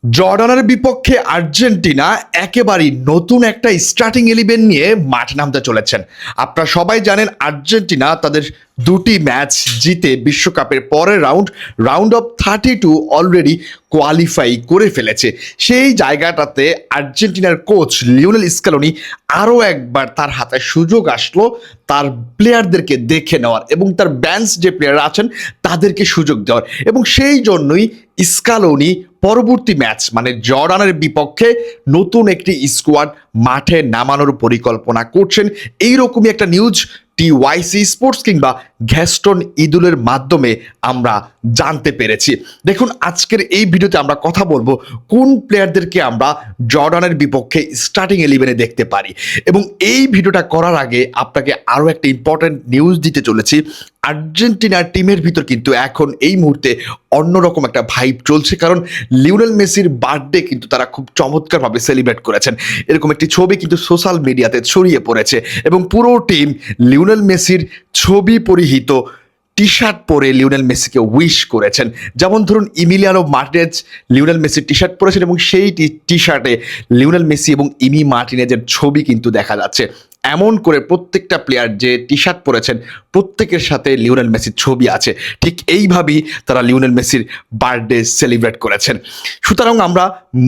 জর্ডানের বিপক্ষে আর্জেন্টিনা একেবারেই নতুন একটা স্টার্টিং ইলেভেন নিয়ে মাঠে নামতে চলেছেন। আপনারা সবাই জানেন আর্জেন্টিনা তাদের দুটি ম্যাচ জিতে বিশ্বকাপের পরের রাউন্ড অফ 32 অলরেডি কোয়ালিফাই করে ফেলেছে। সেই জায়গাটাতে আর্জেন্টিনার কোচ লিওনেল স্ক্যালোনি আরও একবার তার হাতে সুযোগ আসলো তার প্লেয়ারদেরকে দেখে নেওয়ার এবং তার বেঞ্চ যে প্লেয়ার আছেন তাদেরকে সুযোগ দেওয়ার, এবং সেই জন্যই স্ক্যালোনি পরবর্তী ম্যাচ মানে জর্ডানের বিপক্ষে নতুন একটি স্কোয়াড মাঠে নামানোর পরিকল্পনা করছেন। এইরকমই একটা নিউজ টিওয়াইসি স্পোর্টস কিংবা গ্যাস্টন ইদুলের মাধ্যমে আমরা জানতে পেরেছি। দেখুন, আজকের এই ভিডিওতে আমরা কথা বলবো কোন প্লেয়ারদেরকে আমরা জর্ডানের বিপক্ষে স্টার্টিং ইলেভেনে দেখতে পারি, এবং এই ভিডিওটা করার আগে আপনাকে আরও একটা ইম্পর্টেন্ট নিউজ দিতে চলেছি। আর্জেন্টিনার টিমের ভিতর কিন্তু এখন এই মুহূর্তে অন্যরকম একটা ভাইব চলছে, কারণ লিওনেল মেসির বার্থডে কিন্তু তারা খুব চমৎকারভাবে সেলিব্রেট করেছেন। এরকম একটি ছবি কিন্তু সোশ্যাল মিডিয়াতে ছড়িয়ে পড়েছে এবং পুরো টিম লিওনেল মেসির ছবি পরিহিত টি শার্ট পরে লিওনেল মেসিকে উইশ করেছেন। যেমন ধরুন, ইমিলিয়ানো মার্টিনেজ লিওনেল মেসির টি শার্ট পরেছেন এবং সেই টি শার্টে লিওনেল মেসি এবং ইমি মার্টিনেজের ছবি কিন্তু দেখা যাচ্ছে। এমন করে প্রত্যেকটা প্লেয়ার যে টি শার্ট পরেছেন প্রত্যেকের সাথে লিওনেল মেসির ছবি আছে। ঠিক এইভাবেই তারা লিওনেল মেসির বার্থডে সেলিব্রেট করেছেন। সুতরাং আমরা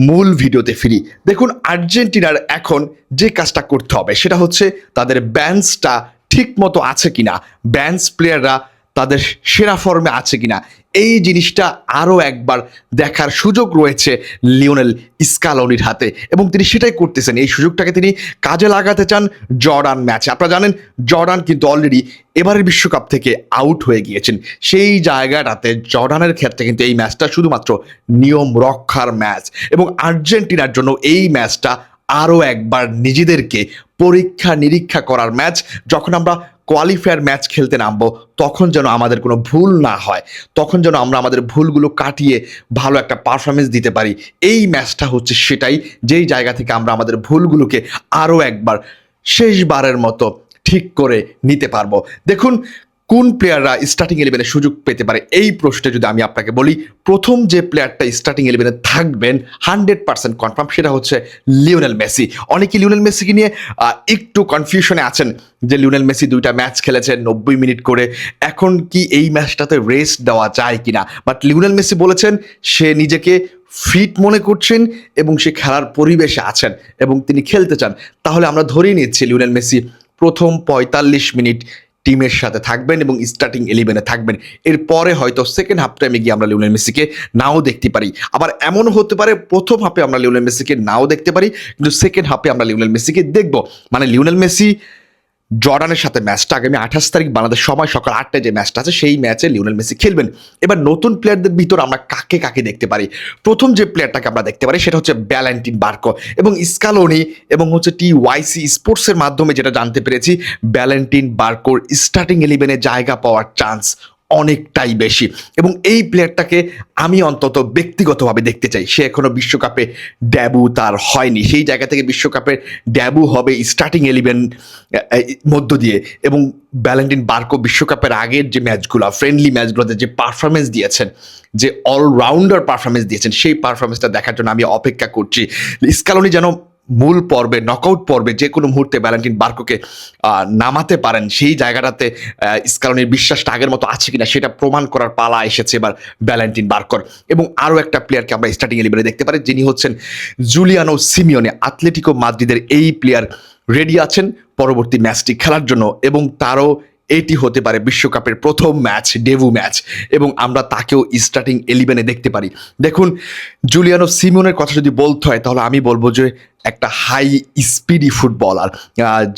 মূল ভিডিওতে ফিরি। দেখুন, আর্জেন্টিনার এখন যে কাজটা করতে হবে সেটা হচ্ছে তাদের বেঞ্চটা ঠিক মতো আছে কিনা, বেঞ্চ প্লেয়াররা তাদের সেরা ফর্মে আছে কিনা, এই জিনিসটা আরও একবার দেখার সুযোগ রয়েছে লিওনেল স্ক্যালোনির হাতে, এবং তিনি সেটাই করতেছেন। এই সুযোগটাকে তিনি কাজে লাগাতে চান জর্ডান ম্যাচে। আপনারা জানেন জর্ডান কিন্তু অলরেডি এবারের বিশ্বকাপ থেকে আউট হয়ে গিয়েছেন। সেই জায়গাটাতে জর্ডানের ক্ষেত্রে কিন্তু এই ম্যাচটা শুধুমাত্র নিয়ম রক্ষার ম্যাচ, এবং আর্জেন্টিনার জন্য এই ম্যাচটা আরও একবার নিজেদেরকে পরীক্ষা নিরীক্ষা করার ম্যাচ। যখন আমরা কোয়ালিফায়ার ম্যাচ খেলতে নামবো তখন যেন আমাদের কোনো ভুল না হয়, তখন যেন আমরা আমাদের ভুলগুলো কাটিয়ে ভালো একটা পারফরমেন্স দিতে পারি। এই ম্যাচটা হচ্ছে সেটাই, যেই জায়গা থেকে আমরা আমাদের ভুলগুলোকে আরও একবার শেষবারের মতো ঠিক করে নিতে পারবো। দেখুন, কোন প্লেয়াররা স্টার্টিং ইলেভেনে সুযোগ পেতে পারে এই প্রশ্নে যদি আমি আপনাকে বলি, প্রথম যে প্লেয়ারটা স্টার্টিং ইলেভেনে থাকবেন 100% কনফার্ম সেটা হচ্ছে লিওনেল মেসি। অনেকে লিওনেল মেসিকে নিয়ে একটু কনফিউশনে আছেন যে লিওনেল মেসি 2টা ম্যাচ খেলেছেন 90 মিনিট করে, এখন কি এই ম্যাচটাতে রেস্ট দেওয়া যায় কিনা। বাট লিওনেল মেসি বলেছেন সে নিজেকে ফিট মনে করছেন এবং সে খেলার পরিবেশে আছেন এবং তিনি খেলতে চান। তাহলে আমরা ধরেই নিচ্ছি লিওনেল মেসি প্রথম 45 মিনিট টিমের সাথে থাকবেন এবং স্টার্টিং ইলেভেনে থাকবেন। এরপরে হয়তো সেকেন্ড হাফ টাইমে গিয়ে আমরা লিওনেল মেসিকে নাও দেখতে পারি। আবার এমনও হতে পারে প্রথম হাফে আমরা লিওনেল মেসিকে নাও দেখতে পারি, কিন্তু সেকেন্ড হাফে আমরা লিওনেল মেসিকে দেখব। মানে লিওনেল মেসি জর্ডানের সাথে ম্যাচটা আগামী 28 তারিখ বাংলাদেশ সময় সকাল 8টায় যে ম্যাচটা আছে সেই ম্যাচে লিওনেল মেসি খেলবেন। এবার নতুন প্লেয়ারদের ভিতর আমরা কাকে কাকে দেখতে পারি, প্রথম যে প্লেয়ারটাকে আমরা দেখতে পারি সেটা হচ্ছে ভ্যালেন্টিন বার্কো, এবং স্ক্যালোনি এবং হচ্ছে টিওয়াইসি স্পোর্টসের মাধ্যমে যেটা জানতে পেরেছি ভ্যালেন্টিন বার্কোর স্টার্টিং ইলেভেনে জায়গা পাওয়ার চান্স অনেকটাই বেশি, এবং এই প্লেয়ারটাকে আমি অন্তত ব্যক্তিগতভাবে দেখতে চাই। সে এখনো বিশ্বকাপে ড্যাবু তার হয়নি, সেই জায়গা থেকে বিশ্বকাপের ড্যাবু হবে স্টার্টিং ইলেভেন মধ্য দিয়ে। এবং ভ্যালেন্টিন বার্কো বিশ্বকাপের আগের যে ম্যাচগুলো, ফ্রেন্ডলি ম্যাচগুলোতে যে পারফরমেন্স দিয়েছেন, যে অলরাউন্ডার পারফরমেন্স দিয়েছেন, সেই পারফরমেন্সটা দেখার জন্য আমি অপেক্ষা করছি। স্ক্যালোনি যেন মূল পর্বে নকআউট পর্বে যে কোনো মুহূর্তে ভ্যালেন্টিন বার্কোকে নামাতে পারেন, সেই জায়গাটাতে স্ক্যালোনির বিশ্বাসটা আগের মতো আছে কিনা সেটা প্রমাণ করার পালা এসেছে এবার ভ্যালেন্টিন বার্কোর। এবং আরও একটা প্লেয়ারকে আমরা স্টার্টিং ইলেভেনে দেখতে পারি, যিনি হচ্ছেন জুলিয়ানো সিমিওনে। আতলেটিকো মাদ্রিদের এই প্লেয়ার রেডি আছেন পরবর্তী ম্যাচটি খেলার জন্য, এবং তারও এটি হতে পারে বিশ্বকাপের প্রথম ম্যাচ, ডেবু ম্যাচ, এবং আমরা তাকেও স্টার্টিং ইলেভেনে দেখতে পারি। দেখুন, জুলিয়ানো সিমিওনের কথা যদি বলতে হয় তাহলে আমি বলবো যে একটা হাই স্পিডি ফুটবলার,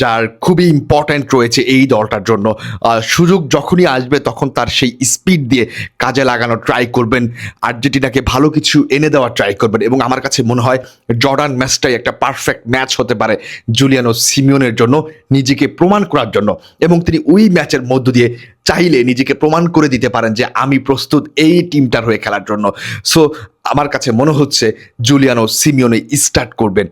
যার খুবই ইম্পর্ট্যান্ট রয়েছে এই দলটার জন্য। সুযোগ যখনই আসবে তখন তার সেই স্পিড দিয়ে কাজে লাগানোর ট্রাই করবেন, আর্জেন্টিনাকে ভালো কিছু এনে দেওয়ার ট্রাই করবেন, এবং আমার কাছে মনে হয় জর্ডান ম্যাচটাই একটা পারফেক্ট ম্যাচ হতে পারে জুলিয়ানো সিমিওনের জন্য নিজেকে প্রমাণ করার জন্য, এবং তিনি ওই ম্যাচের মধ্য দিয়ে চাইলে নিজেকে প্রমাণ করে দিতে পারেন যে আমি প্রস্তুত এই টিমটার হয়ে খেলার জন্য। সো আমার কাছে মনে হচ্ছে জুলিয়ানো সিমিওনে স্টার্ট করবেন।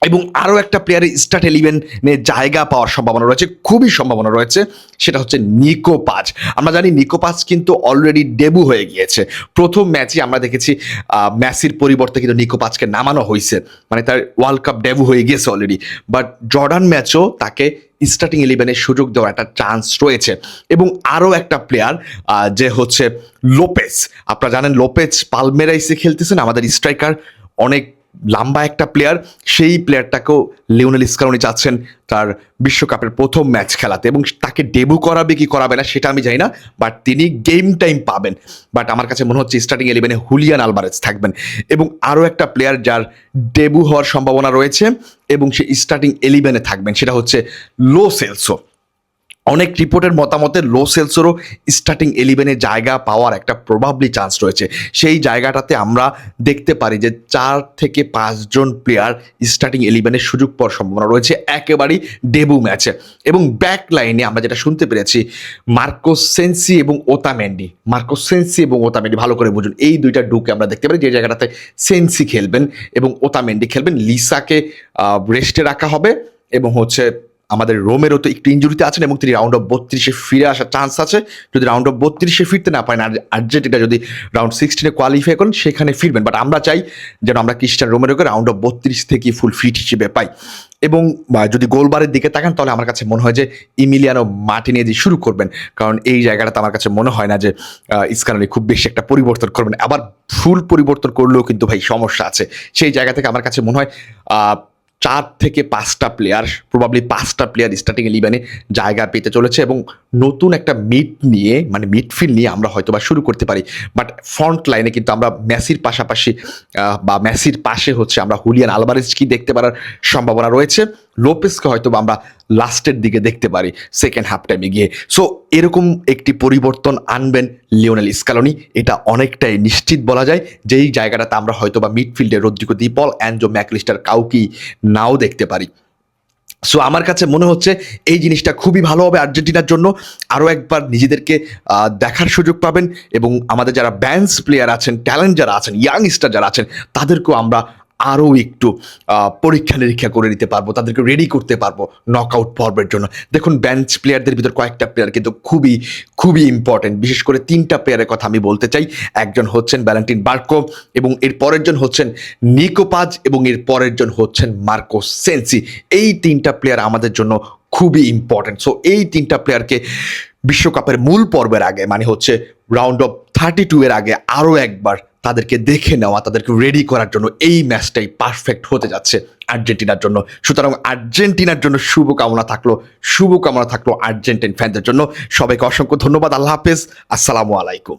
এবং আরও একটা প্লেয়ারের স্টার্ট 11-এ জায়গা পাওয়ার সম্ভাবনা রয়েছে, খুবই সম্ভাবনা রয়েছে, সেটা হচ্ছে নিকো পাজ। আমরা জানি নিকো পাজ কিন্তু অলরেডি ডেবু হয়ে গিয়েছে। প্রথম ম্যাচে আমরা দেখেছি মেসির পরিবর্তে কিন্তু নিকো পাজকে নামানো হয়েছে, মানে তার ওয়ার্ল্ড কাপ ডেবু হয়ে গিয়েছে অলরেডি। বাট জর্ডান ম্যাচও তাকে স্টার্টিং 11-এ সুযোগ দেওয়ার একটা চান্স রয়েছে। এবং আরও একটা প্লেয়ার যে হচ্ছে লোপেজ। আপনারা জানেন লোপেজ পালমেরাইসে খেলতেছেন, আমাদের স্ট্রাইকার, অনেক লম্বা একটা প্লেয়ার। সেই প্লেয়ারটাকেও লিওনেল স্কালোনি চাচ্ছেন তার বিশ্বকাপের প্রথম ম্যাচ খেলাতে, এবং তাকে ডেবু করাবে কি করাবে না সেটা আমি জানি না, বাট তিনি গেম টাইম পাবেন। বাট আমার কাছে মনে হচ্ছে স্টার্টিং 11-এ হুলিয়ান আলভারেজ থাকবেন। এবং আরও একটা প্লেয়ার যার ডেবু হওয়ার সম্ভাবনা রয়েছে এবং সে স্টার্টিং 11-এ থাকবেন, সেটা হচ্ছে লো সেলসো। অনেক রিপোর্টের মতামতে লো সেলসেরও স্টার্টিং 11-এ জায়গা পাওয়ার একটা প্রবাবলি চান্স রয়েছে। সেই জায়গাটাতে আমরা দেখতে পারি যে 4 থেকে 5 জন প্লেয়ার স্টার্টিং 11-এ সুযোগ পাওয়ার সম্ভাবনা রয়েছে একেবারেই ডেবু ম্যাচে। এবং ব্যাক লাইনে আমরা যেটা শুনতে পেরেছি, মার্কোস সেন্সি এবং ওতামেন্ডি, ভালো করে বুঝুন, এই দুইটা ডুকে আমরা দেখতে পারি যে জায়গাটাতে সেন্সি খেলবেন এবং ওতামেন্ডি খেলবেন। লিসাকে রেস্টে রাখা হবে এবং হচ্ছে আমাদের রোমেরও তো একটু ইঞ্জুরিতে আছেন এবং তিনি রাউন্ড অফ 32-এ ফিরে আসার চান্স আছে। যদি রাউন্ড অফ 32-এ ফিরতে না পারেন, আর্জেন্টিনা যদি রাউন্ড 16-এ কোয়ালিফাই করেন সেখানে ফিরবেন। বাট আমরা চাই যেন আমরা ক্রিস্টিয়ানো রোমেরোকে রাউন্ড অফ 32 থেকে ফুল ফিট হিসেবে পাই। এবং যদি গোলবারের দিকে তাকান তাহলে আমার কাছে মনে হয় যে ইমিলিয়ানো মার্টিনেজি শুরু করবেন, কারণ এই জায়গাটাতে আমার কাছে মনে হয় না যে স্কালোনি খুব বেশি একটা পরিবর্তন করবেন। আবার ফুল পরিবর্তন করলেও কিন্তু ভাই সমস্যা আছে। সেই জায়গা থেকে আমার কাছে মনে হয় 4 থেকে 5টা প্লেয়ার, প্রবাবলি 5টা প্লেয়ার স্টার্টিং 11-এ জায়গা পেতে চলেছে। এবং নতুন একটা মিডফিল্ড নিয়ে আমরা হয়তো বা শুরু করতে পারি। বাট ফ্রন্ট লাইনে কিন্তু আমরা মেসির পাশাপাশি বা মেসির পাশে হচ্ছে আমরা হুলিয়ান আলভারেজকে দেখতে পারার সম্ভাবনা রয়েছে। লোপেসকে হয়তো বা আমরা লাস্টের দিকে দেখতে পারি সেকেন্ড হাফ টাইমে গিয়ে। সো এরকম একটি পরিবর্তন আনবেন লিওনেল স্কালোনি, এটা অনেকটাই নিশ্চিত বলা যায়। যেই জায়গাটাতে আমরা হয়তো বা মিডফিল্ডে রদ্রিগো দি পল, অ্যানজো ম্যাকলিস্টার কাউকেই নাও দেখতে পারি। সো আমার কাছে মনে হচ্ছে এই জিনিসটা খুবই ভালো হবে আর্জেন্টিনার জন্য। আরও একবার নিজেদেরকে দেখার সুযোগ পাবেন এবং আমাদের যারা ব্যান্স প্লেয়ার আছেন, ট্যালেন্ট যারা আছেন, ইয়াং স্টার যারা আছেন, তাদেরকেও আমরা আরও একটু পরীক্ষা নিরীক্ষা করে নিতে পারবো, তাদেরকে রেডি করতে পারবো নকআউট পর্বের জন্য। দেখুন বেঞ্চ প্লেয়ারদের ভিতর কয়েকটা প্লেয়ার কিন্তু খুবই খুবই ইম্পর্টেন্ট। বিশেষ করে 3টা প্লেয়ারের কথা আমি বলতে চাই। একজন হচ্ছেন ভ্যালেন্টিন বার্কো, এবং এর পরের জন হচ্ছেন নিকো পাজ, এবং এর পরের জন হচ্ছেন মার্কোস সেন্সি। এই 3টা প্লেয়ার আমাদের জন্য খুবই ইম্পর্টেন্ট। সো এই 3টা প্লেয়ারকে বিশ্বকাপের মূল পর্বের আগে, মানে হচ্ছে রাউন্ড অফ 32-এর আগে আরও একবার তাদেরকে দেখে নেওয়া, তাদেরকে রেডি করার জন্য এই ম্যাচটাই পারফেক্ট হতে যাচ্ছে আর্জেন্টিনার জন্য। সুতরাং আর্জেন্টিনার জন্য শুভকামনা থাকলো আর্জেন্টিন ফ্যানদের জন্য। সবাইকে অসংখ্য ধন্যবাদ। আল্লাহ হাফেজ, আসসালামু আলাইকুম।